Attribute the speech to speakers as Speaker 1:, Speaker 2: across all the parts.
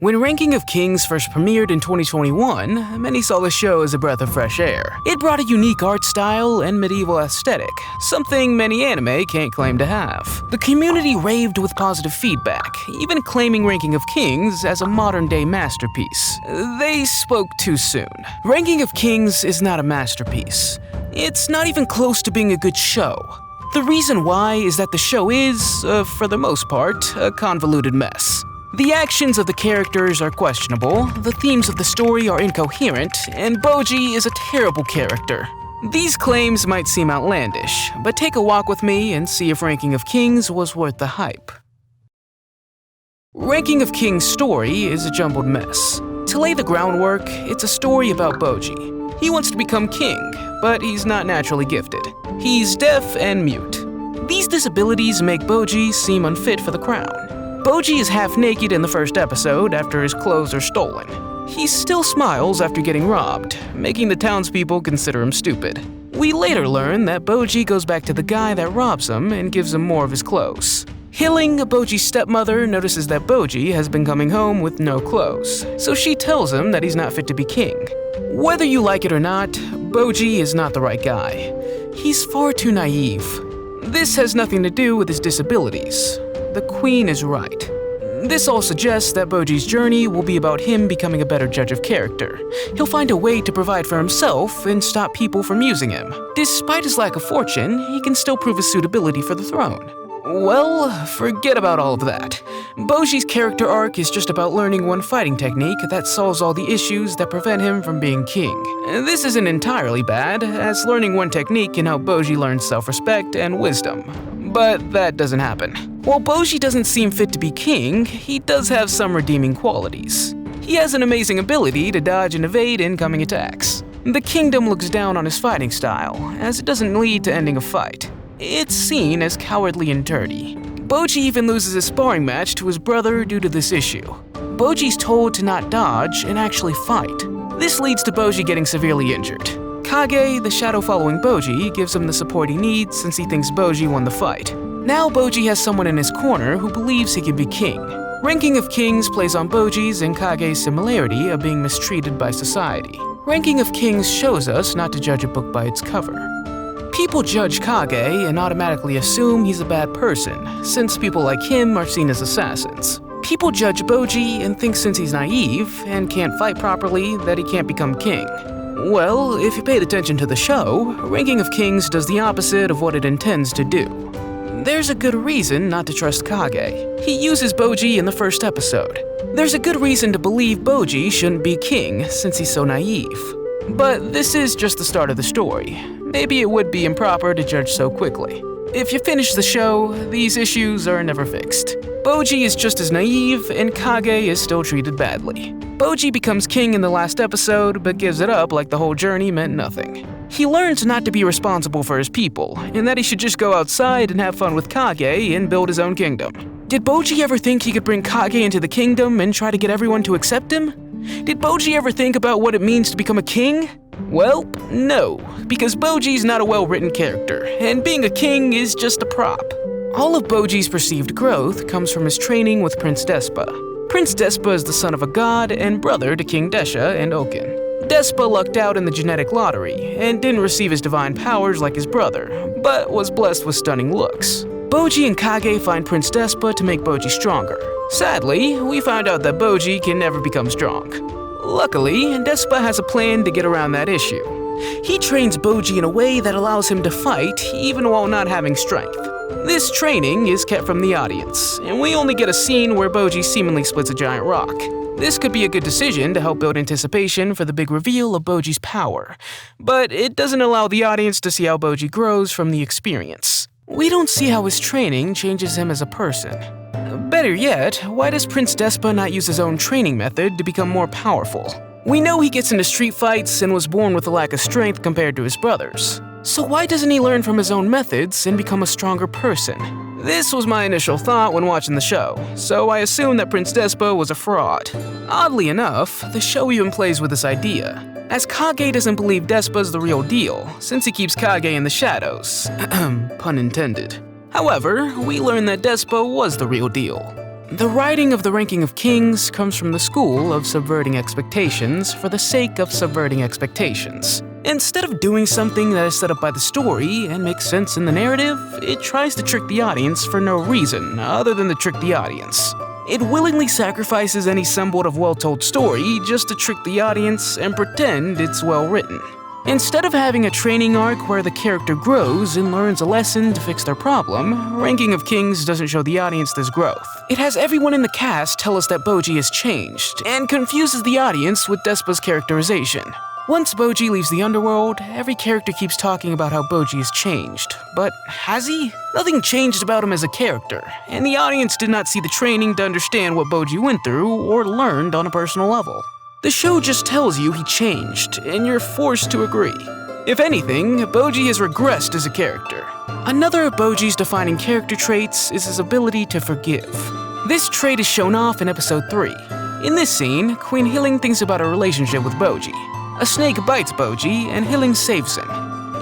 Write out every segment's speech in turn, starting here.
Speaker 1: When Ranking of Kings first premiered in 2021, many saw the show as a breath of fresh air. It brought a unique art style and medieval aesthetic, something many anime can't claim to have. The community raved with positive feedback, even claiming Ranking of Kings as a modern-day masterpiece. They spoke too soon. Ranking of Kings is not a masterpiece. It's not even close to being a good show. The reason why is that the show is, for the most part, a convoluted mess. The actions of the characters are questionable, the themes of the story are incoherent, and Boji is a terrible character. These claims might seem outlandish, but take a walk with me and see if Ranking of Kings was worth the hype. Ranking of Kings' story is a jumbled mess. To lay the groundwork, it's a story about Boji. He wants to become king, but he's not naturally gifted. He's deaf and mute. These disabilities make Boji seem unfit for the crown. Boji is half naked in the first episode after his clothes are stolen. He still smiles after getting robbed, making the townspeople consider him stupid. We later learn that Boji goes back to the guy that robs him and gives him more of his clothes. Hilling, Boji's stepmother, notices that Boji has been coming home with no clothes, so she tells him that he's not fit to be king. Whether you like it or not, Boji is not the right guy. He's far too naive. This has nothing to do with his disabilities. The queen is right. This all suggests that Boji's journey will be about him becoming a better judge of character. He'll find a way to provide for himself and stop people from using him. Despite his lack of fortune, he can still prove his suitability for the throne. Well, forget about all of that. Boji's character arc is just about learning one fighting technique that solves all the issues that prevent him from being king. This isn't entirely bad, as learning one technique can help Boji learn self-respect and wisdom. But that doesn't happen. While Boji doesn't seem fit to be king, he does have some redeeming qualities. He has an amazing ability to dodge and evade incoming attacks. The kingdom looks down on his fighting style, as it doesn't lead to ending a fight. It's seen as cowardly and dirty. Boji even loses a sparring match to his brother due to this issue. Boji's told to not dodge and actually fight. This leads to Boji getting severely injured. Kage, the shadow following Boji, gives him the support he needs since he thinks Boji won the fight. Now Boji has someone in his corner who believes he can be king. Ranking of Kings plays on Boji's and Kage's similarity of being mistreated by society. Ranking of Kings shows us not to judge a book by its cover. People judge Kage and automatically assume he's a bad person, since people like him are seen as assassins. People judge Boji and think since he's naive and can't fight properly that he can't become king. Well, if you paid attention to the show, Ranking of Kings does the opposite of what it intends to do. There's a good reason not to trust Kage. He uses Boji in the first episode. There's a good reason to believe Boji shouldn't be king since he's so naive. But this is just the start of the story. Maybe it would be improper to judge so quickly. If you finish the show, these issues are never fixed. Boji is just as naive, and Kage is still treated badly. Boji becomes king in the last episode, but gives it up like the whole journey meant nothing. He learns not to be responsible for his people, and that he should just go outside and have fun with Kage and build his own kingdom. Did Boji ever think he could bring Kage into the kingdom and try to get everyone to accept him? Did Boji ever think about what it means to become a king? Well, no, because Boji's not a well-written character, and being a king is just a prop. All of Boji's perceived growth comes from his training with Prince Despa. Prince Despa is the son of a god and brother to King Desha and Okin. Despa lucked out in the genetic lottery and didn't receive his divine powers like his brother, but was blessed with stunning looks. Boji and Kage find Prince Despa to make Boji stronger. Sadly, we find out that Boji can never become strong. Luckily, Despa has a plan to get around that issue. He trains Boji in a way that allows him to fight even while not having strength. This training is kept from the audience, and we only get a scene where Boji seemingly splits a giant rock. This could be a good decision to help build anticipation for the big reveal of Boji's power, but it doesn't allow the audience to see how Boji grows from the experience. We don't see how his training changes him as a person. Better yet, why does Prince Despa not use his own training method to become more powerful? We know he gets into street fights and was born with a lack of strength compared to his brothers. So why doesn't he learn from his own methods and become a stronger person? This was my initial thought when watching the show, so I assumed that Prince Despa was a fraud. Oddly enough, the show even plays with this idea, as Kage doesn't believe Despa's the real deal, since he keeps Kage in the shadows. Pun intended. However, we learn that Despa was the real deal. The writing of the Ranking of Kings comes from the school of subverting expectations for the sake of subverting expectations. Instead of doing something that is set up by the story and makes sense in the narrative, it tries to trick the audience for no reason other than to trick the audience. It willingly sacrifices any somewhat of well-told story just to trick the audience and pretend it's well-written. Instead of having a training arc where the character grows and learns a lesson to fix their problem, Ranking of Kings doesn't show the audience this growth. It has everyone in the cast tell us that Boji has changed, and confuses the audience with Despa's characterization. Once Boji leaves the underworld, every character keeps talking about how Boji has changed. But has he? Nothing changed about him as a character, and the audience did not see the training to understand what Boji went through or learned on a personal level. The show just tells you he changed, and you're forced to agree. If anything, Boji has regressed as a character. Another of Boji's defining character traits is his ability to forgive. This trait is shown off in episode 3. In this scene, Queen Hilling thinks about her relationship with Boji. A snake bites Boji, and Hilling saves him.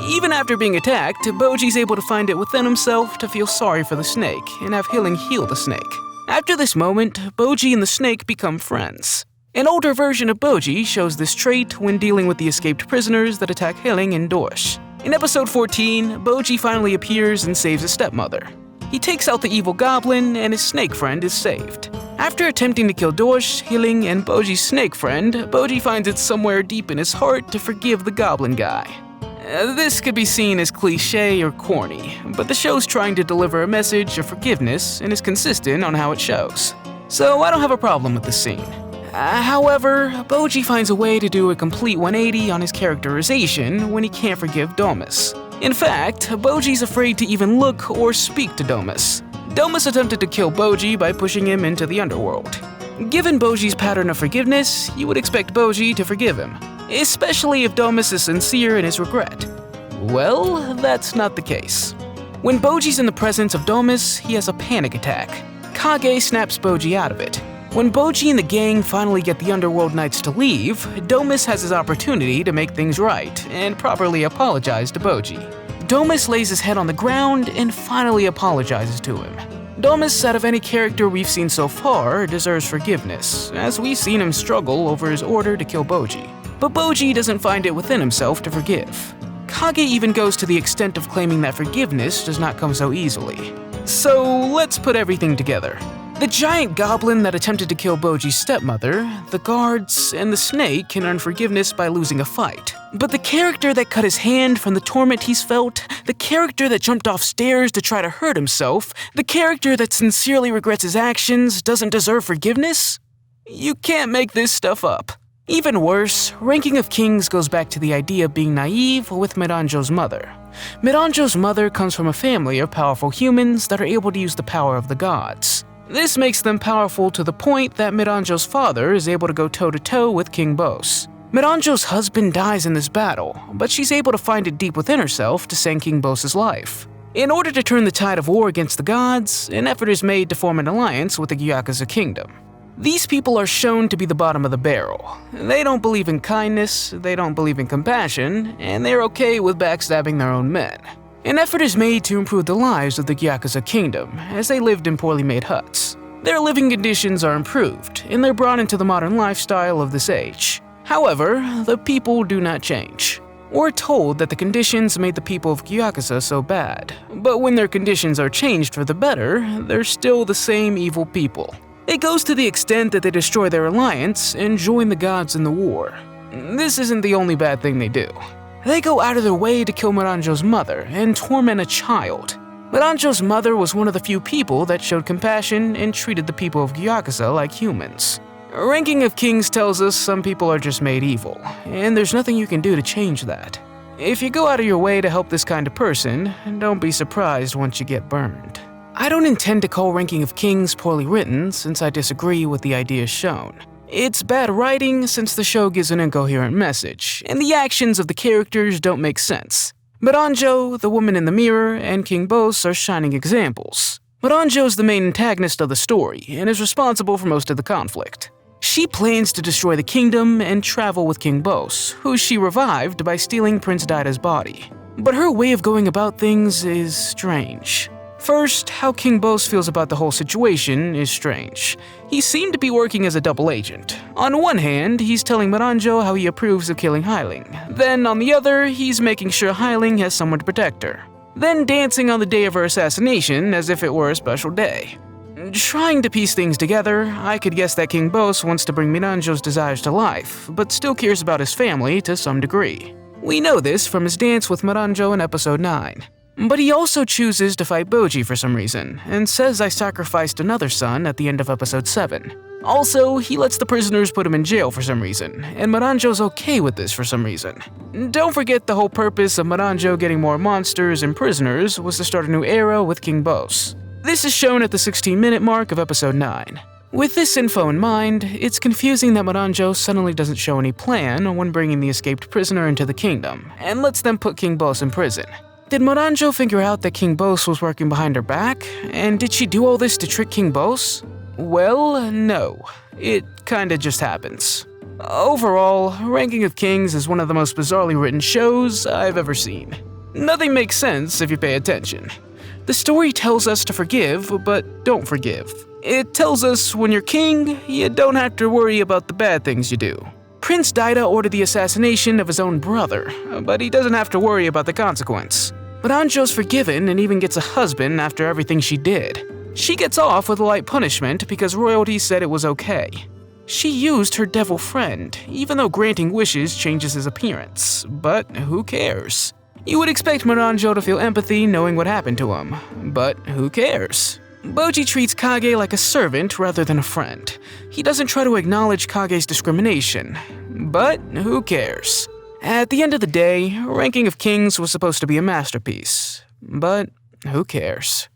Speaker 1: Even after being attacked, Boji's able to find it within himself to feel sorry for the snake, and have Hilling heal the snake. After this moment, Boji and the snake become friends. An older version of Boji shows this trait when dealing with the escaped prisoners that attack Hilling and Dorsch. In episode 14, Boji finally appears and saves his stepmother. He takes out the evil goblin, and his snake friend is saved. After attempting to kill Dorsch, Hilling, and Boji's snake friend, Boji finds it somewhere deep in his heart to forgive the goblin guy. This could be seen as cliché or corny, but the show's trying to deliver a message of forgiveness and is consistent on how it shows. So I don't have a problem with this scene. However, Boji finds a way to do a complete 180 on his characterization when he can't forgive Domus. In fact, Boji's afraid to even look or speak to Domus. Domus attempted to kill Boji by pushing him into the underworld. Given Boji's pattern of forgiveness, you would expect Boji to forgive him, especially if Domus is sincere in his regret. Well, that's not the case. When Boji's in the presence of Domus, he has a panic attack. Kage snaps Boji out of it. When Boji and the gang finally get the Underworld Knights to leave, Domus has his opportunity to make things right and properly apologize to Boji. Domus lays his head on the ground and finally apologizes to him. Domus, out of any character we've seen so far, deserves forgiveness, as we've seen him struggle over his order to kill Boji. But Boji doesn't find it within himself to forgive. Kage even goes to the extent of claiming that forgiveness does not come so easily. So let's put everything together. The giant goblin that attempted to kill Boji's stepmother, the guards, and the snake can earn forgiveness by losing a fight. But the character that cut his hand from the torment he's felt, the character that jumped off stairs to try to hurt himself, the character that sincerely regrets his actions doesn't deserve forgiveness? You can't make this stuff up. Even worse, Ranking of Kings goes back to the idea of being naive with Miranjo's mother. Miranjo's mother comes from a family of powerful humans that are able to use the power of the gods. This makes them powerful to the point that Miranjo's father is able to go toe-to-toe with King Bos. Miranjo's husband dies in this battle, but she's able to find it deep within herself to save King Bos's life. In order to turn the tide of war against the gods, an effort is made to form an alliance with the Gyakuza kingdom. These people are shown to be the bottom of the barrel. They don't believe in kindness, they don't believe in compassion, and they're okay with backstabbing their own men. An effort is made to improve the lives of the Gyakuza kingdom, as they lived in poorly made huts. Their living conditions are improved, and they're brought into the modern lifestyle of this age. However, the people do not change. We're told that the conditions made the people of Gyakuza so bad, but when their conditions are changed for the better, they're still the same evil people. It goes to the extent that they destroy their alliance and join the gods in the war. This isn't the only bad thing they do. They go out of their way to kill Miranjo's mother and torment a child. Miranjo's mother was one of the few people that showed compassion and treated the people of Gyakuza like humans. Ranking of Kings tells us some people are just made evil, and there's nothing you can do to change that. If you go out of your way to help this kind of person, don't be surprised once you get burned. I don't intend to call Ranking of Kings poorly written since I disagree with the ideas shown. It's bad writing since the show gives an incoherent message, and the actions of the characters don't make sense. Miranjo, the woman in the mirror, and King Bos are shining examples. Miranjo is the main antagonist of the story and is responsible for most of the conflict. She plans to destroy the kingdom and travel with King Bos, who she revived by stealing Prince Daida's body. But her way of going about things is strange. First, how King Bose feels about the whole situation is strange. He seemed to be working as a double agent. On one hand, he's telling Miranjo how he approves of killing Hyling. Then, on the other, he's making sure Hyling has someone to protect her. Then dancing on the day of her assassination as if it were a special day. Trying to piece things together, I could guess that King Bose wants to bring Miranjo's desires to life, but still cares about his family to some degree. We know this from his dance with Miranjo in episode 9. But he also chooses to fight Boji for some reason, and says I sacrificed another son at the end of episode 7. Also, he lets the prisoners put him in jail for some reason, and Miranjo's okay with this for some reason. Don't forget the whole purpose of Miranjo getting more monsters and prisoners was to start a new era with King Bose. This is shown at the 16-minute mark of episode 9. With this info in mind, it's confusing that Miranjo suddenly doesn't show any plan when bringing the escaped prisoner into the kingdom, and lets them put King Bose in prison. Did Miranjo figure out that King Bose was working behind her back? And did she do all this to trick King Bose? Well, no. It kinda just happens. Overall, Ranking of Kings is one of the most bizarrely written shows I've ever seen. Nothing makes sense if you pay attention. The story tells us to forgive, but don't forgive. It tells us when you're king, you don't have to worry about the bad things you do. Prince Daida ordered the assassination of his own brother, but he doesn't have to worry about the consequence. Miranjo's forgiven and even gets a husband after everything she did. She gets off with a light punishment because royalty said it was okay. She used her devil friend, even though granting wishes changes his appearance, but who cares? You would expect Miranjo to feel empathy knowing what happened to him, but who cares? Boji treats Kage like a servant rather than a friend. He doesn't try to acknowledge Kage's discrimination, but who cares? At the end of the day, Ranking of Kings was supposed to be a masterpiece, but who cares?